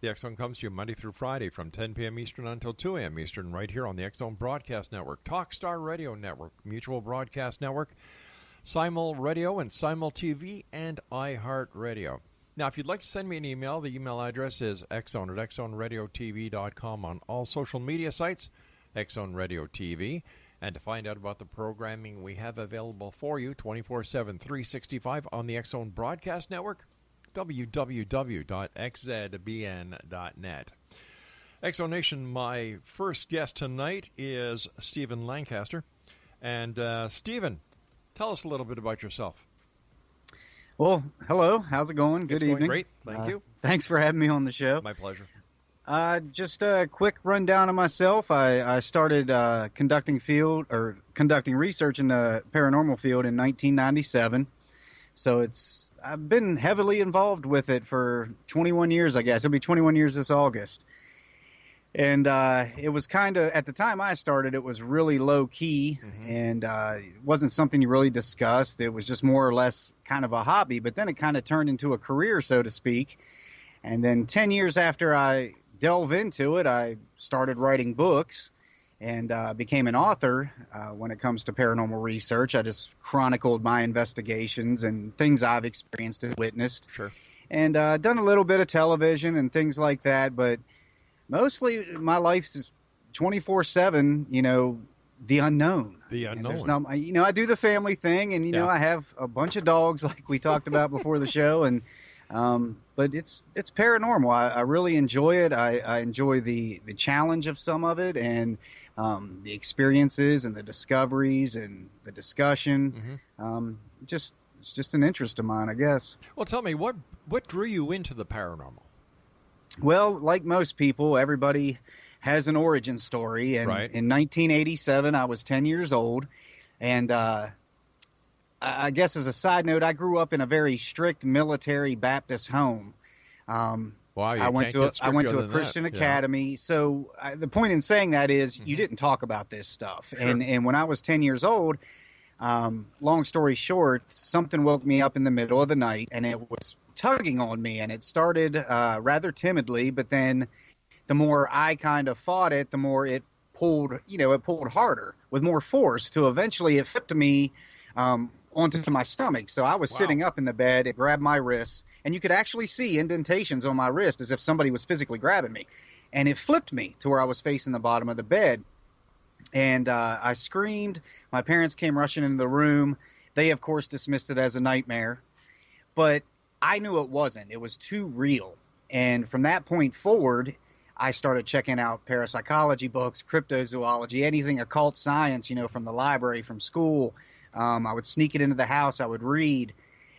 The X Zone comes to you Monday through Friday from 10 p.m. Eastern until 2 a.m. Eastern right here on the X Zone Broadcast Network, Talkstar Radio Network, Mutual Broadcast Network, Simul Radio and Simul TV, and iHeartRadio. Now, if you'd like to send me an email, the email address is xzone@xzoneradiotv.com on all social media sites, X-Zone Radio TV. And to find out about the programming we have available for you 24/7, 365 on the X-Zone Broadcast Network, www.xzbn.net. X-Zone Nation, my first guest tonight is Stephen Lancaster. And Stephen, tell us a little bit about yourself. Well, hello. How's it going? Good evening. Going great. Thank you. Thanks for having me on the show. My pleasure. Just a quick rundown of myself. I started conducting research in the paranormal field in 1997. So I've been heavily involved with it for 21 years, I guess. It'll be 21 years this August. And it was kind of, at the time I started, it was really low key, and it wasn't something you really discussed. It was just more or less kind of a hobby, but then it kind of turned into a career, so to speak. And then 10 years after I delve into it, I started writing books and became an author when it comes to paranormal research. I just chronicled my investigations and things I've experienced and witnessed. Sure. And done a little bit of television and things like that, but mostly my life is 24/7, the unknown. The unknown. There's not, I do the family thing, and, I have a bunch of dogs like we talked about before the show, and but it's paranormal. I really enjoy it. I enjoy the challenge of some of it, and the experiences and the discoveries and the discussion. It's just an interest of mine, I guess. Well, tell me, what drew you into the paranormal? Well, like most people, everybody has an origin story. And right. In 1987, I was 10 years old. And I guess as a side note, I grew up in a very strict military Baptist home. Wow, I went to a Christian academy. So the point in saying that is you didn't talk about this stuff. Sure. And when I was 10 years old, long story short, something woke me up in the middle of the night, and it was tugging on me, and it started rather timidly, but then the more I kind of fought it, the more it pulled harder with more force to eventually it flipped me onto my stomach. So I was sitting up in the bed, it grabbed my wrists, and you could actually see indentations on my wrist as if somebody was physically grabbing me, and it flipped me to where I was facing the bottom of the bed. And I screamed. My parents came rushing into the room. They, of course, dismissed it as a nightmare. But I knew it wasn't. It was too real. And from that point forward, I started checking out parapsychology books, cryptozoology, anything occult science, from the library, from school. I would sneak it into the house. I would read.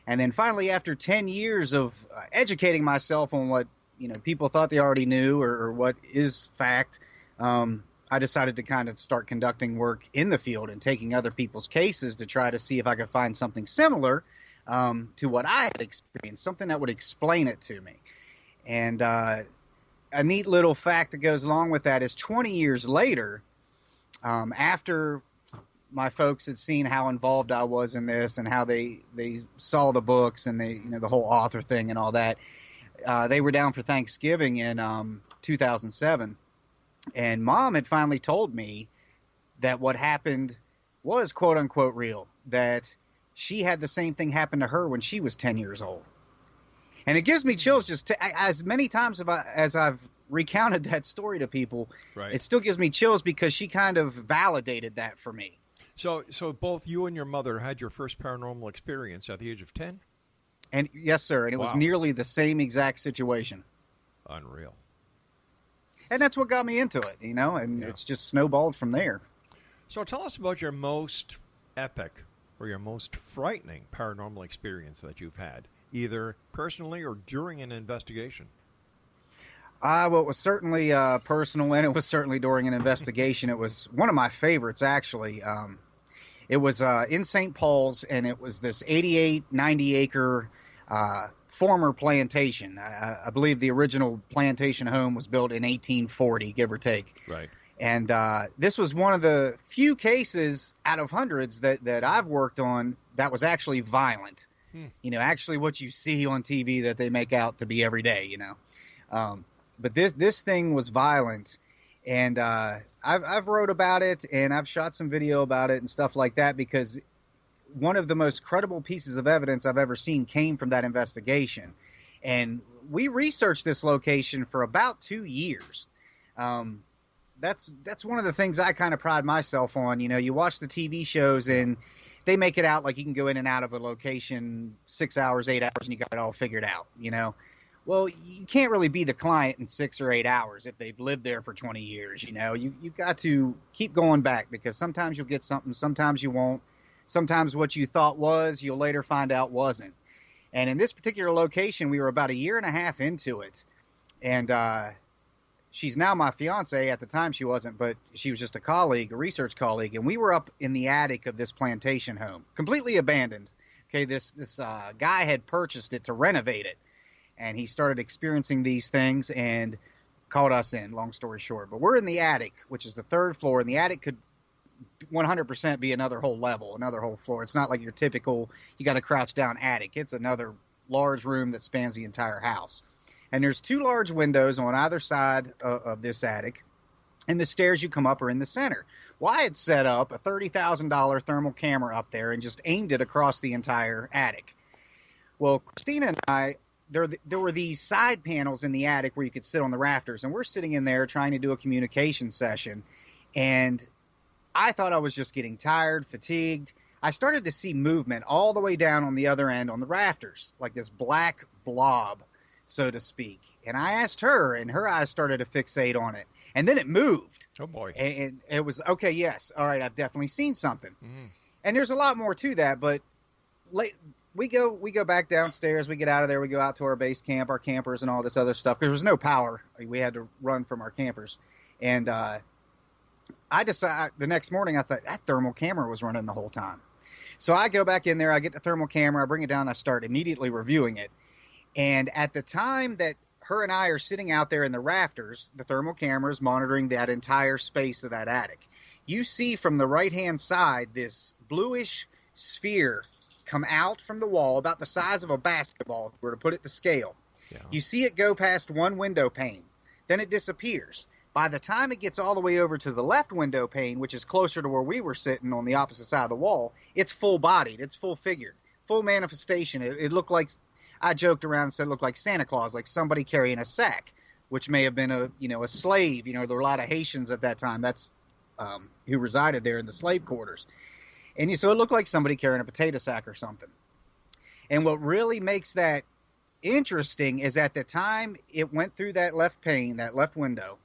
And then finally, after 10 years of educating myself on what, people thought they already knew or what is fact, I decided to kind of start conducting work in the field and taking other people's cases to try to see if I could find something similar to what I had experienced, something that would explain it to me. And a neat little fact that goes along with that is 20 years later, after my folks had seen how involved I was in this and how they saw the books and the whole author thing and all that, they were down for Thanksgiving in 2007, and Mom had finally told me that what happened was quote unquote real, that she had the same thing happen to her when she was 10 years old. And it gives me chills just as many times as I've recounted that story to people, right. It still gives me chills because she kind of validated that for me. So both you and your mother had your first paranormal experience at the age of 10? And yes, sir. And it was nearly the same exact situation. Unreal. And that's what got me into it, and it's just snowballed from there. So tell us about your most epic or your most frightening paranormal experience that you've had, either personally or during an investigation. Well, it was certainly personal, and it was certainly during an investigation. It was one of my favorites, actually. It was in St. Paul's, and it was this 88, 90-acre former plantation. I believe the original plantation home was built in 1840, give or take. Right. And this was one of the few cases out of hundreds that I've worked on that was actually violent. Actually what you see on TV that they make out to be every day, But this thing was violent, and I've wrote about it, and I've shot some video about it and stuff like that, because one of the most credible pieces of evidence I've ever seen came from that investigation. And we researched this location for about 2 years. That's one of the things I kind of pride myself on. You watch the TV shows and they make it out like you can go in and out of a location 6 hours, 8 hours, and you got it all figured out, Well, you can't really be the client in 6 or 8 hours if they've lived there for 20 years, You've got to keep going back, because sometimes you'll get something, sometimes you won't. Sometimes what you thought was, you'll later find out wasn't. And in this particular location, we were about 1.5 years into it. And she's now my fiance. At the time she wasn't, but she was just a colleague, a research colleague. And we were up in the attic of this plantation home, completely abandoned. Okay, this guy had purchased it to renovate it. And he started experiencing these things and called us in, long story short. But we're in the attic, which is the 3rd floor, and the attic could 100% be another whole level, another whole floor. It's not like your typical, you got to crouch down attic. It's another large room that spans the entire house. And there's 2 large windows on either side of this attic, and the stairs you come up are in the center. Well, I had set up a $30,000 thermal camera up there and just aimed it across the entire attic. Well, Christina and I, there were these side panels in the attic where you could sit on the rafters, and we're sitting in there trying to do a communication session, and I thought I was just getting tired, fatigued. I started to see movement all the way down on the other end on the rafters, like this black blob, so to speak. And I asked her, and her eyes started to fixate on it. And then it moved. Oh, boy. And it was, okay, yes, all right, I've definitely seen something. And there's a lot more to that, but we go back downstairs, we get out of there, we go out to our base camp, our campers, and all this other stuff, because there was no power. We had to run from our campers. And I decided the next morning, I thought that thermal camera was running the whole time. So I go back in there, I get the thermal camera, I bring it down, I start immediately reviewing it. And at the time that her and I are sitting out there in the rafters, the thermal camera is monitoring that entire space of that attic. You see from the right-hand side this bluish sphere come out from the wall about the size of a basketball, if we were to put it to scale. Yeah. You see it go past one window pane. Then it disappears. By the time it gets all the way over to the left window pane, which is closer to where we were sitting on the opposite side of the wall, it's full-bodied, it's full-figured, full manifestation. It looked like, I joked around and said it looked like Santa Claus, like somebody carrying a sack, which may have been a slave. There were a lot of Haitians at that time. That's who resided there in the slave quarters. And so it looked like somebody carrying a potato sack or something. And what really makes that interesting is at the time it went through that left pane, that left window,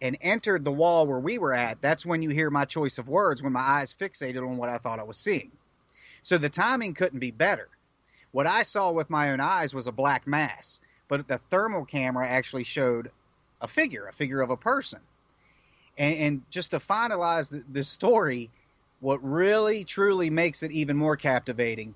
and entered the wall where we were at, that's when you hear my choice of words, when my eyes fixated on what I thought I was seeing. So the timing couldn't be better. What I saw with my own eyes was a black mass, but the thermal camera actually showed a figure of a person. And just to finalize the story, what really, truly makes it even more captivating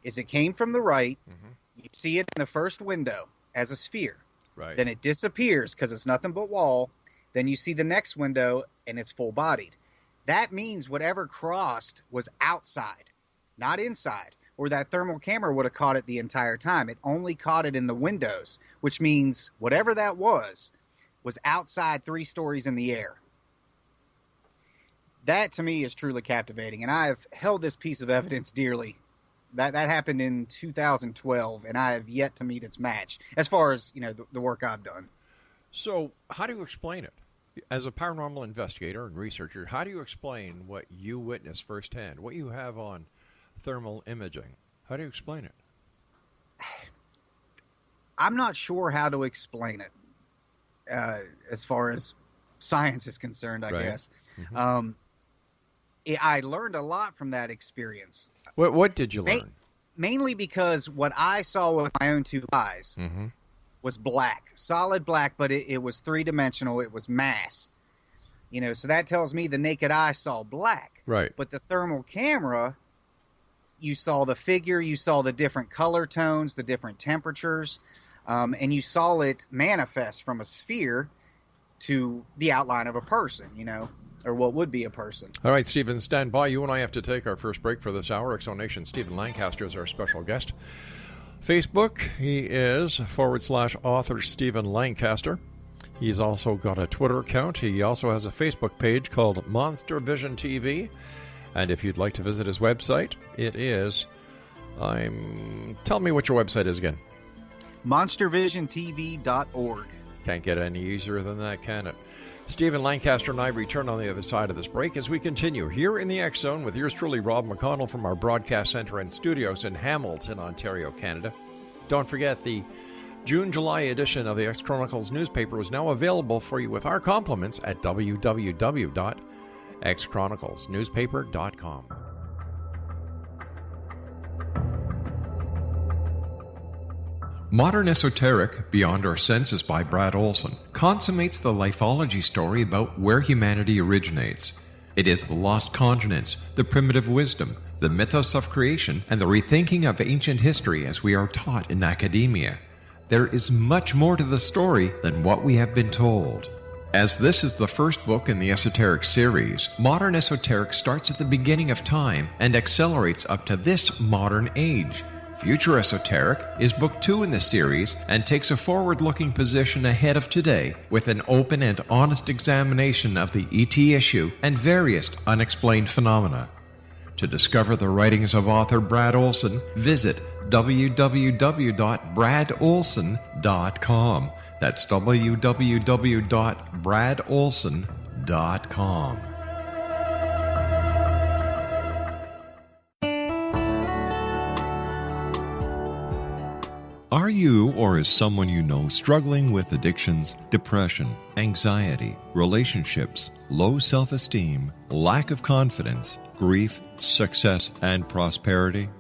is it came from the right. Mm-hmm. You see it in the first window as a sphere. Right. Then it disappears because it's nothing but wall. Then you see the next window, and it's full-bodied. That means whatever crossed was outside, not inside, or that thermal camera would have caught it the entire time. It only caught it in the windows, which means whatever that was outside 3 stories in the air. That, to me, is truly captivating, and I have held this piece of evidence dearly. That happened in 2012, and I have yet to meet its match, as far as the work I've done. So how do you explain it? As a paranormal investigator and researcher, how do you explain what you witnessed firsthand, what you have on thermal imaging? How do you explain it? I'm not sure how to explain it as far as science is concerned, I guess. Mm-hmm. I learned a lot from that experience. What did you learn? Mainly because what I saw with my own 2 eyes was black, solid black, but it was 3-dimensional. It was mass. So that tells me the naked eye saw black. Right. But the thermal camera, you saw the figure, you saw the different color tones, the different temperatures, and you saw it manifest from a sphere to the outline of a person, or what would be a person. All right, Stephen, stand by. You and I have to take our first break for this hour. Exonation Stephen Lancaster is our special guest. Facebook, he is /author Stephen Lancaster. He's also got a Twitter account. He also has a Facebook page called Monster Vision TV. And if you'd like to visit his website, it is, tell me what your website is again. monstervisiontv.org. Can't get any easier than that, can it? Stephen Lancaster and I return on the other side of this break as we continue here in the X Zone with yours truly, Rob McConnell, from our broadcast center and studios in Hamilton, Ontario, Canada. Don't forget, the June-July edition of the X Chronicles newspaper is now available for you with our compliments at www.xchroniclesnewspaper.com. Modern Esoteric, Beyond Our Senses by Brad Olson, consummates the lifeology story about where humanity originates. It is the lost continents, the primitive wisdom, the mythos of creation, and the rethinking of ancient history as we are taught in academia. There is much more to the story than what we have been told. As this is the first book in the Esoteric series, Modern Esoteric starts at the beginning of time and accelerates up to this modern age. Future Esoteric is book 2 in the series and takes a forward-looking position ahead of today with an open and honest examination of the ET issue and various unexplained phenomena. To discover the writings of author Brad Olson, visit www.bradolson.com. That's www.bradolson.com. Are you or is someone you know struggling with addictions, depression, anxiety, relationships, low self-esteem, lack of confidence, grief, success, and prosperity?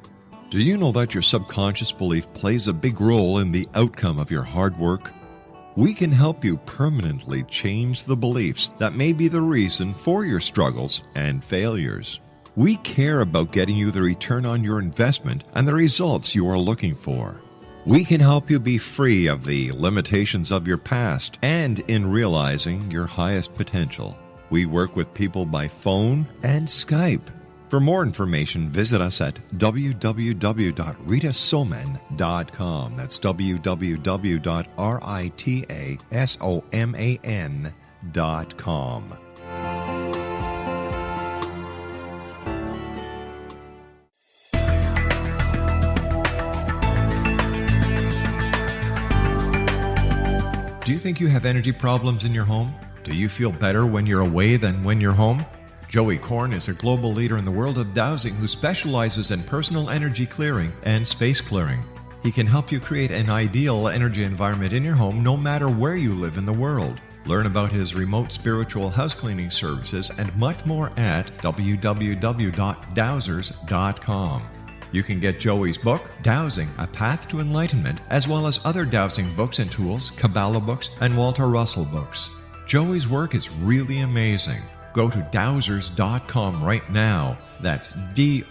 Do you know that your subconscious belief plays a big role in the outcome of your hard work? We can help you permanently change the beliefs that may be the reason for your struggles and failures. We care about getting you the return on your investment and the results you are looking for. We can help you be free of the limitations of your past and in realizing your highest potential. We work with people by phone and Skype. For more information, visit us at www.ritasoman.com. That's www.ritasoman.com. Do you think you have energy problems in your home? Do you feel better when you're away than when you're home? Joey Korn is a global leader in the world of dowsing who specializes in personal energy clearing and space clearing. He can help you create an ideal energy environment in your home no matter where you live in the world. Learn about his remote spiritual house cleaning services and much more at www.dowsers.com. You can get Joey's book, Dowsing, A Path to Enlightenment, as well as other dowsing books and tools, Kabbalah books, and Walter Russell books. Joey's work is really amazing. Go to dowsers.com right now. That's DOWSERS.com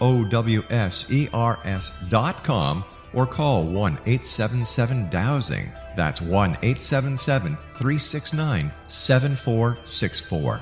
or call 1-877-DOWSING. That's 1-877-369-7464.